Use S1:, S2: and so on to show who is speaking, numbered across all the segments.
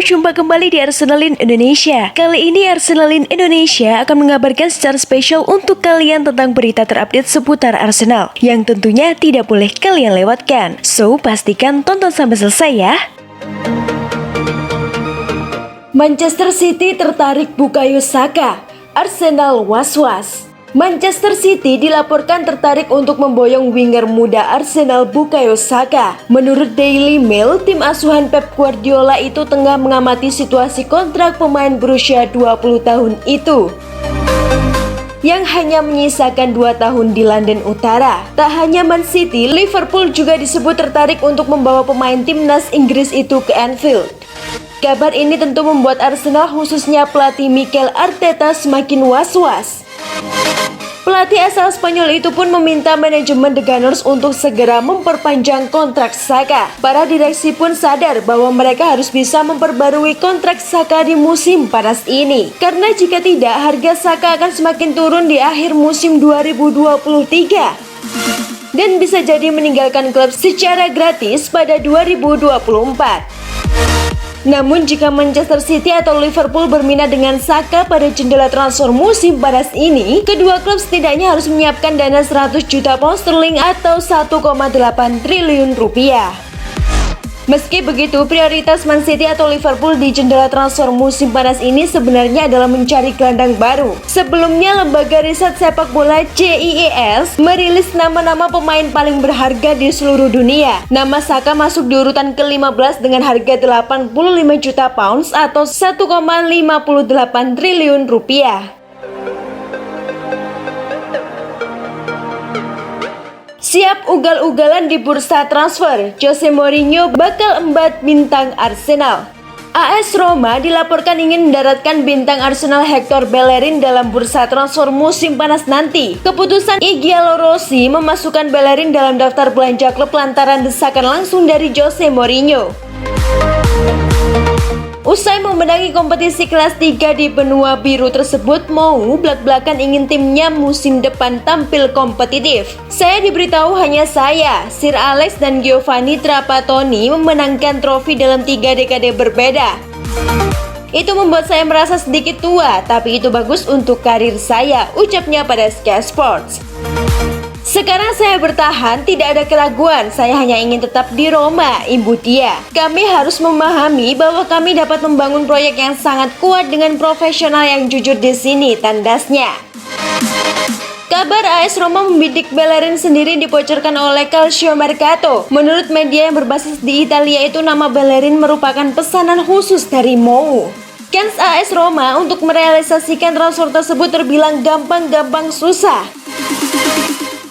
S1: berjumpa kembali di Arsenalin Indonesia. Kali ini Arsenalin Indonesia akan mengabarkan secara spesial untuk kalian tentang berita terupdate seputar Arsenal yang tentunya tidak boleh kalian lewatkan. So, pastikan tonton sampai selesai ya. Manchester City tertarik Bukayo Saka, Arsenal was-was. Manchester City dilaporkan tertarik untuk memboyong winger muda Arsenal Bukayo Saka. Menurut Daily Mail, tim asuhan Pep Guardiola itu tengah mengamati situasi kontrak pemain berusia 20 tahun itu, yang hanya menyisakan 2 tahun di London Utara. Tak hanya Man City, Liverpool juga disebut tertarik untuk membawa pemain timnas Inggris itu ke Anfield. Kabar ini tentu membuat Arsenal, khususnya pelatih Mikel Arteta, semakin was-was. Pelatih asal Spanyol itu pun meminta manajemen The Gunners untuk segera memperpanjang kontrak Saka. Para direksi pun sadar bahwa mereka harus bisa memperbarui kontrak Saka di musim panas ini, karena jika tidak, harga Saka akan semakin turun di akhir musim 2023 dan bisa jadi meninggalkan klub secara gratis pada 2024. Namun jika Manchester City atau Liverpool berminat dengan Saka pada jendela transfer musim panas ini, kedua klub setidaknya harus menyiapkan dana 100 juta pound sterling atau 1,8 triliun rupiah. Meski begitu, prioritas Man City atau Liverpool di jendela transfer musim panas ini sebenarnya adalah mencari gelandang baru. Sebelumnya, lembaga riset sepak bola CIES merilis nama-nama pemain paling berharga di seluruh dunia. Nama Saka masuk di urutan ke-15 dengan harga 85 juta pounds atau 1,58 triliun rupiah. Siap ugal-ugalan di bursa transfer, Jose Mourinho bakal embat bintang Arsenal. AS Roma dilaporkan ingin mendaratkan bintang Arsenal Hector Bellerin dalam bursa transfer musim panas nanti. Keputusan Igalo Rossi memasukkan Bellerin dalam daftar belanja klub lantaran desakan langsung dari Jose Mourinho. Usai memenangi kompetisi kelas 3 di benua biru tersebut, Mou belak-belakan ingin timnya musim depan tampil kompetitif. Saya diberitahu hanya saya, Sir Alex dan Giovanni Trapattoni memenangkan trofi dalam 3 dekade berbeda. Itu membuat saya merasa sedikit tua, tapi itu bagus untuk karir saya, ucapnya pada Sky Sports. Sekarang saya bertahan, tidak ada keraguan, saya hanya ingin tetap di Roma, imbu dia. Kami harus memahami bahwa kami dapat membangun proyek yang sangat kuat dengan profesional yang jujur di sini, tandasnya. Kabar AS Roma membidik Bellerin sendiri dibocorkan oleh Calcio Mercato. Menurut media yang berbasis di Italia itu, nama Bellerin merupakan pesanan khusus dari Mou. Kans AS Roma untuk merealisasikan transfer tersebut terbilang gampang-gampang susah.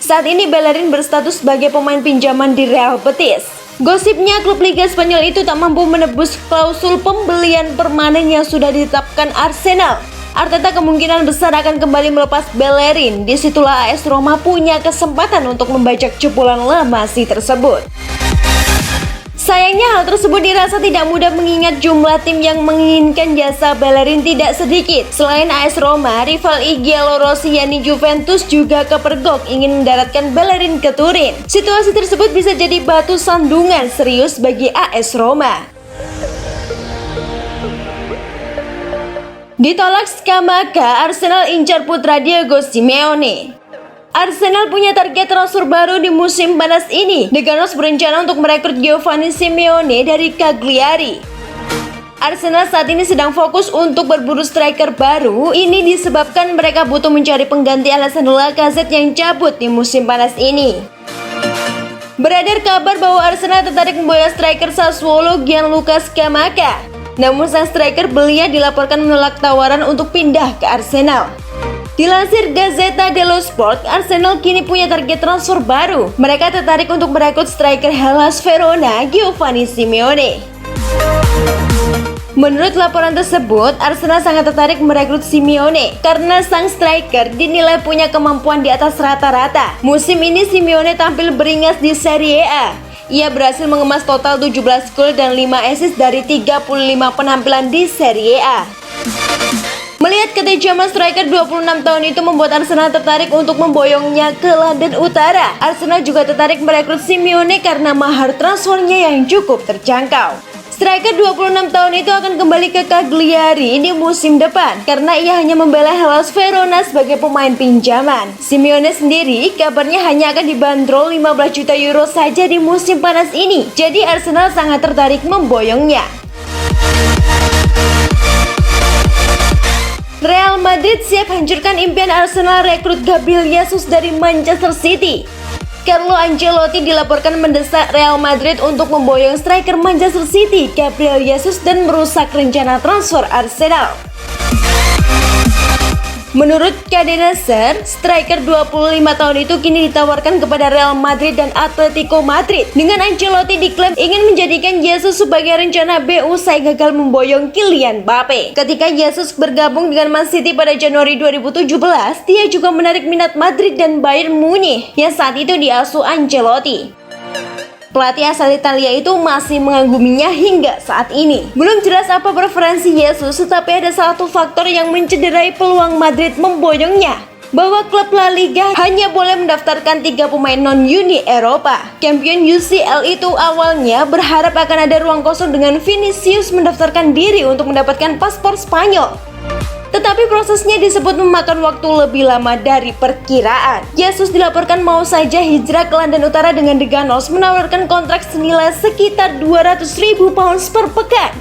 S1: Saat ini Bellerin berstatus sebagai pemain pinjaman di Real Betis. Gosipnya klub Liga Spanyol itu tak mampu menebus klausul pembelian permanen yang sudah ditetapkan Arsenal. Arteta kemungkinan besar akan kembali melepas Bellerin. Disitulah AS Roma punya kesempatan untuk membajak jebolan lama si tersebut. Sayangnya hal tersebut dirasa tidak mudah mengingat jumlah tim yang menginginkan jasa Bellerin tidak sedikit. Selain AS Roma, rival Igalo Rossi yakni Juventus juga kepergok ingin mendaratkan Bellerin ke Turin. Situasi tersebut bisa jadi batu sandungan serius bagi AS Roma. Ditolak Scamacca, Arsenal incar putra Diego Simeone. Arsenal punya target transfer baru di musim panas ini. The Gunners berencana untuk merekrut Giovanni Simeone dari Cagliari. Arsenal saat ini sedang fokus untuk berburu striker baru. Ini disebabkan mereka butuh mencari pengganti Alessandro Lacazette yang cabut di musim panas ini. Beredar kabar bahwa Arsenal tertarik memboyong striker Sassuolo Gianluca Scamacca. Namun sang striker belia dilaporkan menolak tawaran untuk pindah ke Arsenal. Dilansir Gazzetta dello Sport, Arsenal kini punya target transfer baru. Mereka tertarik untuk merekrut striker Hellas Verona, Giovanni Simeone. Menurut laporan tersebut, Arsenal sangat tertarik merekrut Simeone karena sang striker dinilai punya kemampuan di atas rata-rata. Musim ini Simeone tampil beringas di Serie A. Ia berhasil mengemas total 17 gol dan 5 assist dari 35 penampilan di Serie A. Melihat ketajaman striker 26 tahun itu membuat Arsenal tertarik untuk memboyongnya ke London Utara. Arsenal juga tertarik merekrut Simeone karena mahar transfernya yang cukup terjangkau. Striker 26 tahun itu akan kembali ke Cagliari di musim depan karena ia hanya membela Hellas Verona sebagai pemain pinjaman. Simeone sendiri kabarnya hanya akan dibanderol 15 juta euro saja di musim panas ini. Jadi Arsenal sangat tertarik memboyongnya. Real Madrid siap hancurkan impian Arsenal rekrut Gabriel Jesus dari Manchester City. Carlo Ancelotti dilaporkan mendesak Real Madrid untuk memboyong striker Manchester City, Gabriel Jesus, dan merusak rencana transfer Arsenal. Menurut Cadena Ser, striker 25 tahun itu kini ditawarkan kepada Real Madrid dan Atletico Madrid. Dengan Ancelotti diklaim ingin menjadikan Jesus sebagai rencana B usai gagal memboyong Kylian Mbappe. Ketika Jesus bergabung dengan Man City pada Januari 2017, dia juga menarik minat Madrid dan Bayern Munich yang saat itu diasuh Ancelotti. Pelatih asal Italia itu masih mengaguminya hingga saat ini. Belum jelas apa preferensi Jesus, tetapi ada satu faktor yang mencederai peluang Madrid memboyongnya, bahwa klub La Liga hanya boleh mendaftarkan 3 pemain non-Uni Eropa. Champion UCL itu awalnya berharap akan ada ruang kosong dengan Vinicius mendaftarkan diri untuk mendapatkan paspor Spanyol. Tetapi prosesnya disebut memakan waktu lebih lama dari perkiraan. Jesus dilaporkan mau saja hijrah ke London Utara dengan The Gunners menawarkan kontrak senilai sekitar 200.000 pounds per pekan.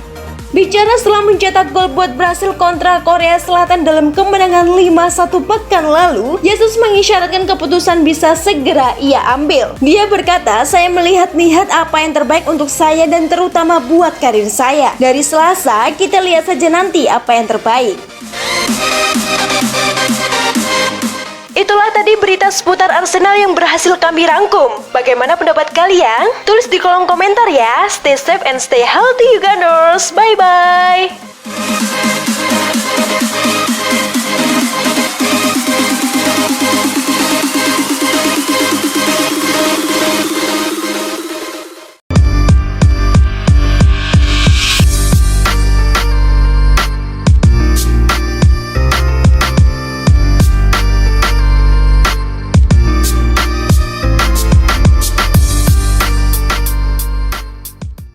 S1: Bicara setelah mencetak gol buat Brasil kontra Korea Selatan dalam kemenangan 5-1 pekan lalu, Jesus mengisyaratkan keputusan bisa segera ia ambil. Dia berkata, "Saya melihat-lihat apa yang terbaik untuk saya dan terutama buat karir saya. Dari Selasa, kita lihat saja nanti apa yang terbaik." Itulah tadi berita seputar Arsenal yang berhasil kami rangkum. Bagaimana pendapat kalian? Tulis di kolom komentar ya. Stay safe and stay healthy you Gunners. Bye-bye.